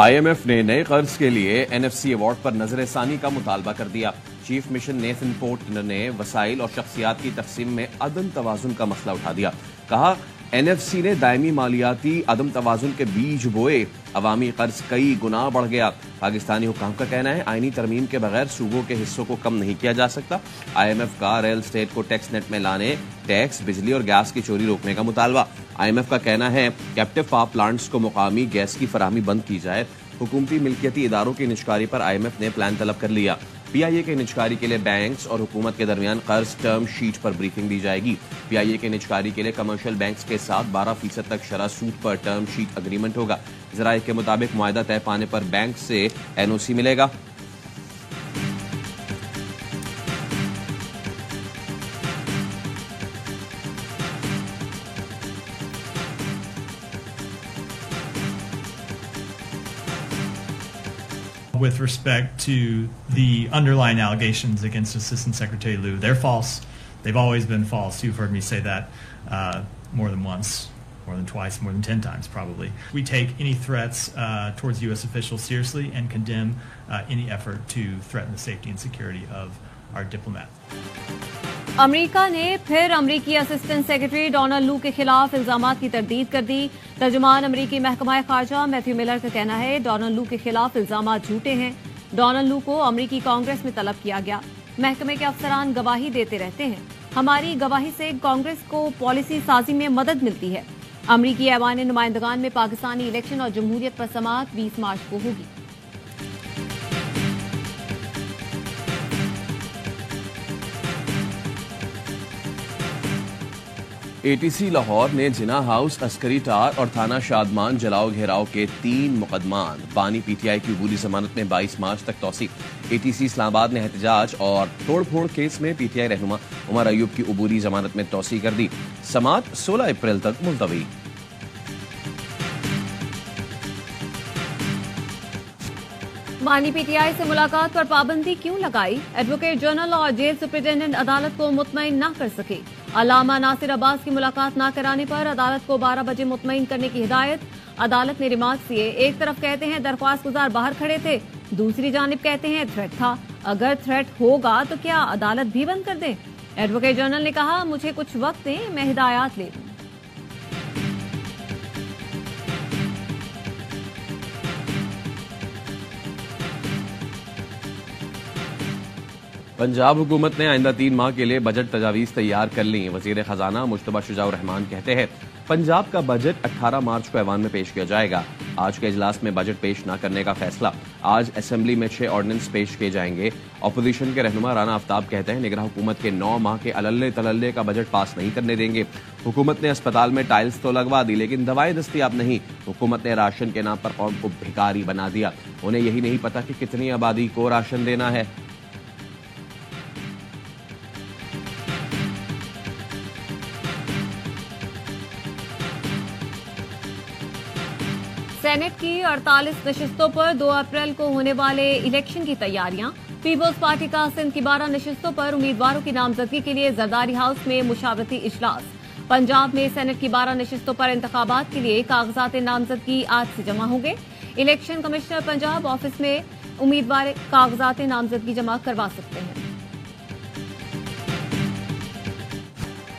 IMF ने नए कर्ज के लिए NFC अवार्ड पर नजरसानी का मुतालबा कर दिया। चीफ मिशन नेथन पोर्टर ने वसाइल और शख्सियात की तकसीम में अदम तवाजुन का मसला उठा दिया। कहा, NFC ने दायमी मालियाती अदम तवाजुन के बीज बोए, अवामी कर्ज कई गुना बढ़ गया। पाकिस्तानी हुकाम का कहना है, आईनी तरमीम के बगैर सूबों के हिस्सों को कम नहीं किया जा सकता। IMF का रियल स्टेट को टैक्स नेट में लाने, टैक्स, बिजली और गैस की चोरी रोकने का मुतालबा। IMF का कहना है, कैप्टिव पावर प्लांट्स को मुकामी गैस की फराहमी बंद की जाए। हुकूमती मिल्कियती इदारों की निजकारी पर IMF ने प्लान तलब कर लिया। PIA के निजकारी के लिए बैंक्स और हुकूमत के दरमियान कर्ज टर्म शीट पर ब्रीफिंग दी जाएगी। PIA के निजकारी के लिए कमर्शियल बैंक्स के साथ 12% तक शरह सूद पर टर्म शीट अग्रीमेंट होगा। जराये के मुताबिक मुआहदा तय पाने पर बैंक से NOC मिलेगा। With respect to the underlying allegations against Assistant Secretary Liu, they're false. They've always been false. You've heard me say that more than once, more than twice, more than 10 times probably. We take any threats towards U.S. officials seriously and condemn any effort to threaten the safety and security of our diplomat. America ने फिर अमेरिकी assistant secretary Donald लू के खिलाफ इल्जामात की तरदीद कर दी। तर्जुमान अमेरिकी महकमा खारजा मैथ्यू मिलर का कहना है, डोनाल्ड लू के खिलाफ इल्जामात झूठे हैं। डोनाल्ड लू को अमेरिकी कांग्रेस में तलब किया गया। महकमे के अफसरान गवाही देते रहते हैं। हमारी गवाही से कांग्रेस को पॉलिसी साजी में मदद मिलती है। अमेरिकी ऐवान नुमाइंदगान में पाकिस्तानी इलेक्शन और जमहूरियत पर समाअत 20 मार्च को होगी। ATC लाहौर ने जिना हाउस, अस्करी टार और थाना शादमान जलाओ घेराव के 3 मुकदमान बानी PTI की अबूरी जमानत में 22 मार्च तक तौसीक। ATC इस्लामाबाद ने एहतजाज और तोड़फोड़ केस में PTI रहनुमा उमर अयूब की अबूरी जमानत में तौसीक कर दी। समाअत 16 अप्रैल तक मुलतवी। बानी PTI से मुलाकात पर पाबंदी क्यों लगाई? एडवोकेट जनरल और जेल सुप्रिंटेंडेंट अदालत को मुतमईन न कर सके। अल्लामा नासिर अब्बास की मुलाकात न कराने पर अदालत को 12 बजे मुतमईन करने की हिदायत। अदालत ने रिमांड दिए। एक तरफ कहते हैं दरख्वास्त गुजार बाहर खड़े थे, दूसरी जानिब कहते हैं थ्रेट था। अगर थ्रेट होगा तो क्या अदालत भी बंद कर दें? एडवोकेट जनरल ने कहा, मुझे कुछ वक्त दें, मैं हिदायत ले लूं। पंजाब हुकूमत ने आइंदा 3 माह के लिए बजट तजावीज तैयार कर ली। वजीर खजाना मुश्तबा शुजाउर रहमान कहते हैं, पंजाब का बजट 18 मार्च को ऐवान में पेश किया जाएगा। आज के इजलास में बजट पेश न करने का फैसला। आज असेंबली में 6 ऑर्डिनेंस पेश किए जाएंगे। अपोजिशन के रहनुमा राना आफ्ताब कहते हैं, निगरान हुकूमत के 9 माह के अल्ले तलल्ले का बजट पास नहीं करने देंगे। हुकूमत ने अस्पताल में टाइल्स तो लगवा दी, लेकिन दवाएं दस्तियाब नहीं। हुकूमत ने राशन के नाम पर कौम को भिखारी बना दिया। उन्हें यही नहीं पता कि कितनी आबादी को राशन देना है। सेनेट की 48 नशिस्तों पर 2 अप्रैल को होने वाले इलेक्शन की तैयारियां। पीपल्स पार्टी का सिंध की 12 नशिस्तों पर उम्मीदवारों की नामजदगी के लिए जरदारी हाउस में मुशावरती इजलास। पंजाब में सेनेट की 12 नशिस्तों पर इंतखाबात के लिए कागजात नामजदगी आज से जमा होंगे। इलेक्शन कमिश्नर पंजाब ऑफिस में उम्मीदवार कागजात नामजदगी जमा करवा सकते हैं।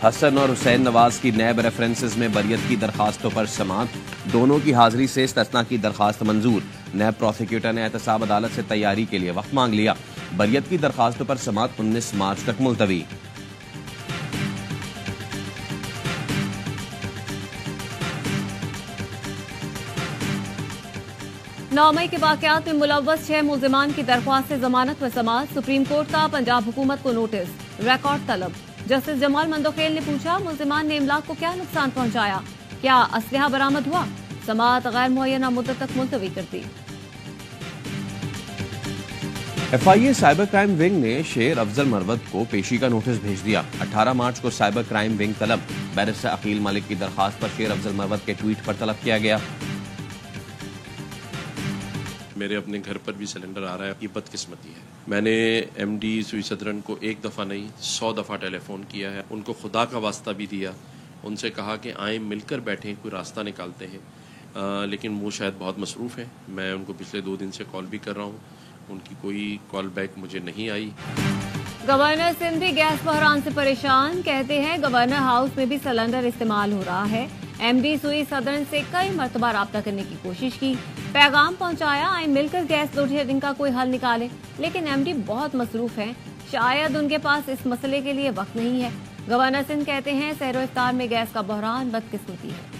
हसन और हुसैन नवाज की नैब रेफरेंसेस में बरियत की दरखास्तों पर समाअत। दोनों की हाजिरी से इस्तिस्ना की दरखास्त मंजूर। नैब प्रोसिक्यूटर ने एहतसाब अदालत से तैयारी के लिए वक्त मांग लिया। बरियत की दरखास्तों पर समाअत 19 मार्च तक मुलतवी। 9 मई के वाकयात में मुलव्वस 6 मुल्जिमान की दरख्वास्त से जमानत व समाअत। सुप्रीम कोर्ट का पंजाब हुकूमत को नोटिस, रिकॉर्ड तलब। जस्टिस जमाल मंदोखेल ने पूछा, मुल्जिमान ने इमलाक को क्या नुकसान पहुंचाया? क्या असलहा बरामद हुआ? समाअत गैर मुअय्यना मुद्दत तक मुलतवी कर दी। FIA साइबर क्राइम विंग ने शेर अफजल मरवत को पेशी का नोटिस भेज दिया। 18 मार्च को साइबर क्राइम विंग तलब। बैरिस्टर अकील मलिक की दरखास्त पर शेर अफजल मरवत के ट्वीट पर तलब किया गया। मेरे अपने घर पर भी सिलेंडर आ रहा है, ये बदकिस्मती है। मैंने MD सुई सदरन को 1 दफ़ा नहीं 100 दफ़ा टेलीफोन किया है। उनको खुदा का वास्ता भी दिया, उनसे कहा कि आए मिलकर बैठें, कोई रास्ता निकालते हैं। लेकिन वो शायद बहुत मसरूफ़ हैं। मैं उनको पिछले 2 दिन से कॉल भी कर रहा हूँ, उनकी कोई कॉल बैक मुझे नहीं आई। गवर्नर सिंध भी गैस बहरान से परेशान। कहते हैं गवर्नर हाउस में भी सिलेंडर इस्तेमाल हो रहा है। एमडी सुई सदन से कई मरतबा राब्ता करने की कोशिश की, पैगाम पहुंचाया, आए मिलकर गैस लोड शेडिंग का कोई हल निकाले, लेकिन एमडी बहुत मसरूफ हैं। शायद उनके पास इस मसले के लिए वक्त नहीं है। गवर्नर सिंध कहते हैं सहरो इफ्तार में गैस का बहरान बदकिस्मती है।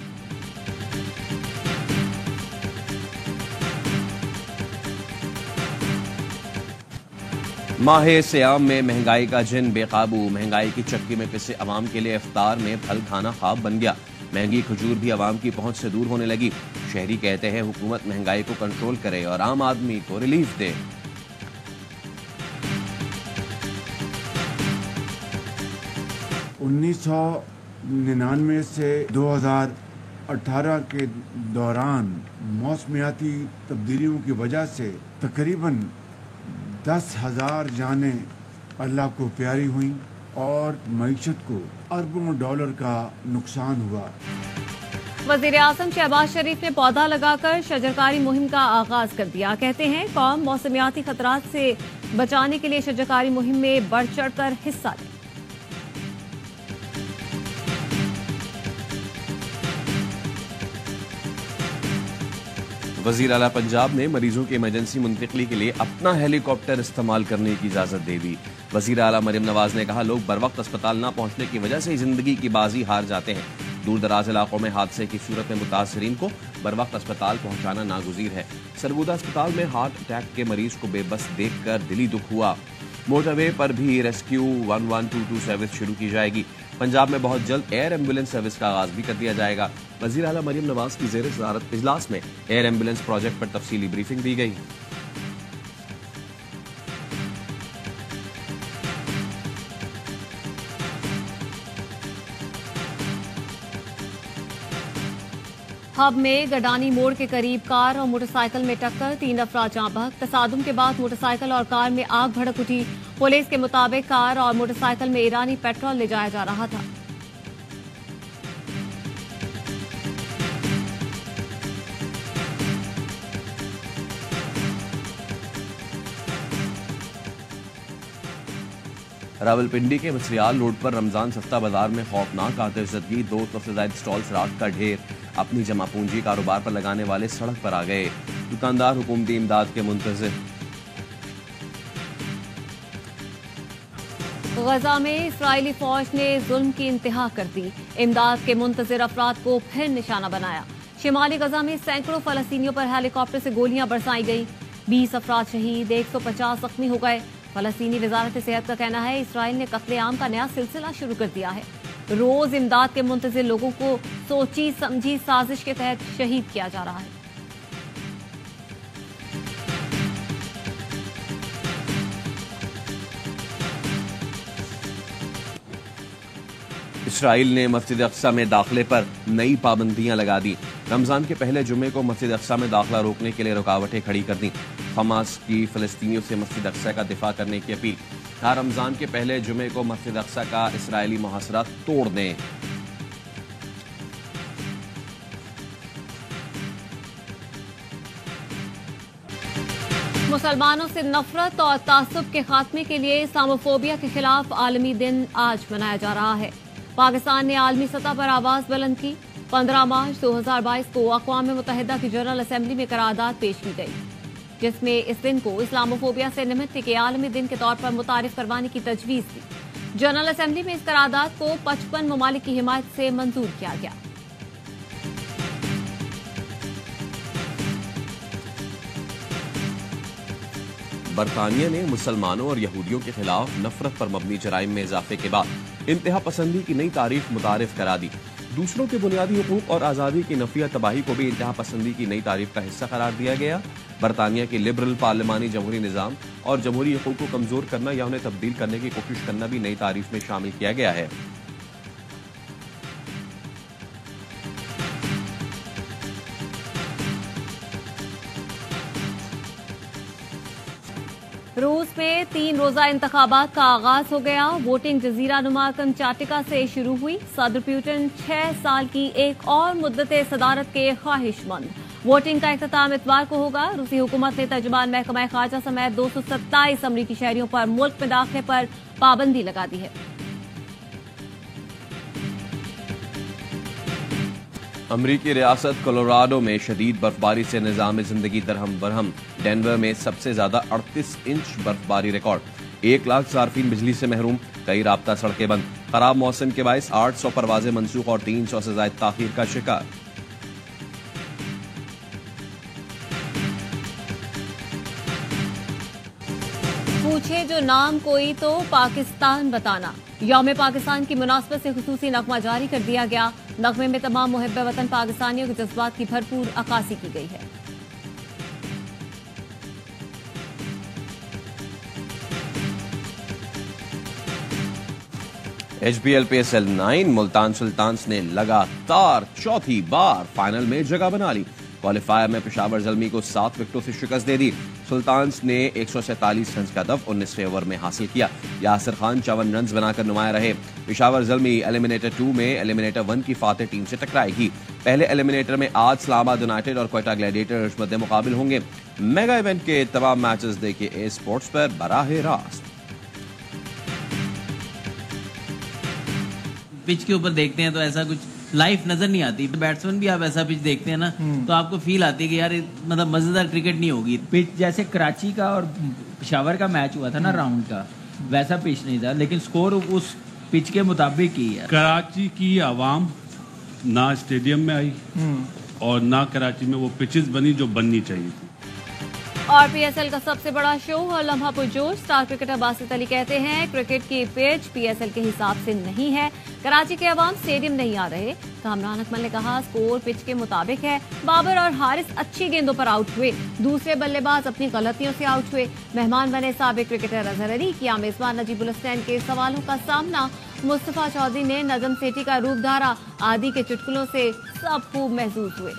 माहे सियाम में महंगाई का जिन बेकाबू, महंगाई की चक्की में पिसे अवाम के लिए इफ्तार में फल खाना ख्वाब बन गया। महंगी खजूर भी अवाम की पहुंच से दूर होने लगी। शहरी कहते हैं हुकूमत महंगाई को कंट्रोल करे और आम आदमी को रिलीफ दे। 1999 से 2018 के दौरान मौसमियाती तब्दीलियों की वजह से तकरीबन 10,000 जानें अल्लाह को प्यारी हुई और मईशत को अरबों डॉलर का नुकसान हुआ। वजीर आजम शहबाज शरीफ ने पौधा लगाकर शजरकारी मुहिम का आगाज कर दिया। कहते हैं कौम मौसमियाती खतरात से बचाने के लिए शजरकारी मुहिम में बढ़ चढ़कर हिस्सा ले। वजीर आला पंजाब ने मरीजों की इमरजेंसी मुंतकली के लिए अपना हेलीकॉप्टर इस्तेमाल करने की इजाजत दे दी। वजीर आला मरियम नवाज ने कहा लोग बर वक्त अस्पताल न पहुंचने की वजह से जिंदगी की बाजी हार जाते हैं। दूर दराज इलाकों में हादसे की सूरत में मुतासरीन को बर वक्त अस्पताल पहुंचाना नागुजीर है। सरगोदा अस्पताल में हार्ट अटैक के मरीज को बेबस देखकर दिली दुख हुआ। मोटरवे पर भी रेस्क्यू 1122 सर्विस शुरू की जाएगी। पंजाब में बहुत जल्द एयर एम्बुलेंस सर्विस का आगाज भी कर दिया जाएगा। वजीर आला मरियम नवाज की ज़ेर सदारत इजलास में एयर एम्बुलेंस प्रोजेक्ट पर तफसीली ब्रीफिंग दी गई। हब में गडानी मोड़ के करीब कार और मोटरसाइकिल में टक्कर, 3 अफराद जाँ बहक। तसादुम के बाद मोटरसाइकिल और कार में आग भड़क उठी। पुलिस के मुताबिक कार और मोटरसाइकिल में ईरानी पेट्रोल ले जाया जा रहा था। रावलपिंडी के मसरियाल रोड पर रमजान सस्ता बाजार में खौफनाक आतिशज़दगी, 200 से ज्यादा स्टॉल्स राख का ढेर। अपनी जमा पूंजी कारोबार पर लगाने वाले सड़क पर आ गए। दुकानदार हुकूमती इमदाद के मुंतज़िर। गजा में इस्राएली फौज ने जुल्म की इंतहा कर दी। इमदाद के मुंतज़िर अफराद को फिर निशाना बनाया। शिमाली गजा में सैकड़ों फलस्तीनियों पर हेलीकॉप्टर से गोलियां बरसाई गई। 20 अफराद शहीद, 150 जख्मी हो गए। फलस्तीनी वजारत सेहत का कहना है इसराइल ने कत्लेआम का नया सिलसिला शुरू कर दिया है। रोज इमदाद के मुंतज़िर लोगों को सोची समझी साजिश के तहत शहीद किया जा रहा है। इसराइल ने मस्जिद अक्सा में दाखिले पर नई पाबंदियां लगा दी। रमजान के पहले जुमे को मस्जिद अक्सा में दाखिला रोकने के लिए रुकावटें खड़ी कर दी। हमास की फलस्तीनियों से मस्जिद अक्सा का दिफा करने की अपील। कहा रमजान के पहले जुमे को मस्जिद अक्सा का इसराइली मुहासरा तोड़ दें। मुसलमानों से नफरत और तासुब के खात्मे के लिए इस्लामोफोबिया के खिलाफ आलमी दिन आज मनाया जा रहा है। पाकिस्तान ने आलमी सतह पर आवाज बुलंद की। 15 मार्च 2022 को अक़वाम मुत्तहिदा की जनरल असेंबली में करारदाद पेश की गई, जिसमें इस दिन को इस्लामोफोबिया से निमटने के आलमी दिन के तौर पर मुतारिफ करवाने की तजवीज थी। जनरल असेंबली में इस करारदाद को 55 ममालिक की हिमायत से मंजूर किया गया। बरतानिया ने मुसलमानों और यहूदियों के खिलाफ नफरत पर मबनी जराइम में इजाफे के बाद इंतहा पसंदी की नई तारीफ मुतारिफ करा दी। दूसरों के बुनियादी हुकूक और आज़ादी की नफिया तबाही को भी इंतहा पसंदी की नई तारीफ का हिस्सा करार दिया गया। बरतानिया की लिबरल पार्लिमानी जमहूरी निज़ाम और जमहूरी हुकूक को कमजोर करना या उन्हें तब्दील करने की कोशिश करना भी नई तारीफ में शामिल किया गया है। रूस में 3 रोजा इंतखाबात का आगाज हो गया। वोटिंग जजीरा नुमा कमचाटिका से शुरू हुई। सदर पुतिन 6 साल की एक और मुद्दत सदारत के ख्वाहिशमंद। वोटिंग का इख्तिताम इतवार को होगा। रूसी हुकूमत ने तर्जुमान महकमा खारजा समेत 227 अमरीकी शहरियों पर मुल्क में दाखिले पर पाबंदी लगा दी है। अमरीकी रियासत कोलोराडो में शदीद बर्फबारी से निजाम जिंदगी दरहम बरहम। डेनवर में सबसे ज्यादा 38 इंच बर्फबारी रिकॉर्ड। 1 लाख सार्फिन बिजली से महरूम। कई राब्ता सड़कें बंद। खराब मौसम के बायस 800 परवाजें मनसूख और 300 से ज्यादा ताखीर का शिकार। पूछे जो नाम कोई तो पाकिस्तान बताना। यौम पाकिस्तान की मुनासबत से खुसूसी नगमा जारी कर दिया गया। नगमे में तमाम मुहिब्बे वतन पाकिस्तानियों के जज्बात की भरपूर अक्कासी की गई है। HBL PSL 9 मुल्तान सुल्तान्स ने लगातार चौथी बार फाइनल में जगह बना ली। क्वालिफायर में पेशावर ज़ल्मी को 7 विकेटों से शिकस्त दे दी। सुल्तान्स ने 147 रन का हदफ 19वें ओवर में हासिल किया। यासिर खान 54 रन बनाकर नुमाया रहे। पेशावर ज़ल्मी एलिमिनेटर 2 में एलिमिनेटर 1 की फातेह टीम से टकराएगी। पहले एलिमिनेटर में आज इस्लामाबाद यूनाइटेड और क्वेटा ग्लैडिएटर्स मध्य मुकाबिल होंगे। मेगा इवेंट के तमाम मैचेस देखिए ए स्पोर्ट्स पर बराह रास्त। पिच के ऊपर देखते हैं तो ऐसा कुछ लाइफ नजर नहीं आती। बैट्समैन भी आप ऐसा पिच देखते हैं ना तो आपको फील आती है कि यार मतलब मजेदार क्रिकेट नहीं होगी। पिच जैसे कराची का और पेशावर का मैच हुआ था ना राउंड का, वैसा पिच नहीं था, लेकिन स्कोर उस पिच के मुताबिक ही है। कराची की आवाम ना स्टेडियम में आई और ना कराची में वो पिचेस बनी जो बननी चाहिए थी। और PSL का सबसे बड़ा शो और लम्हा पुरजोश। स्टार क्रिकेटर बासित अली कहते हैं क्रिकेट की पिच PSL के हिसाब से नहीं है। कराची के अवाम स्टेडियम नहीं आ रहे। कामरान अकमल ने कहा स्कोर पिच के मुताबिक है। बाबर और हारिस अच्छी गेंदों पर आउट हुए। दूसरे बल्लेबाज अपनी गलतियों से आउट हुए। मेहमान बने साबिक क्रिकेटर अजहर अली। किया मेजबान नजीबुल हुसैन के सवालों का सामना। मुस्तफा चौधरी ने नजम सेठी का रूप धारा। आदि के चुटकुलों से सब खूब महसूस हुए।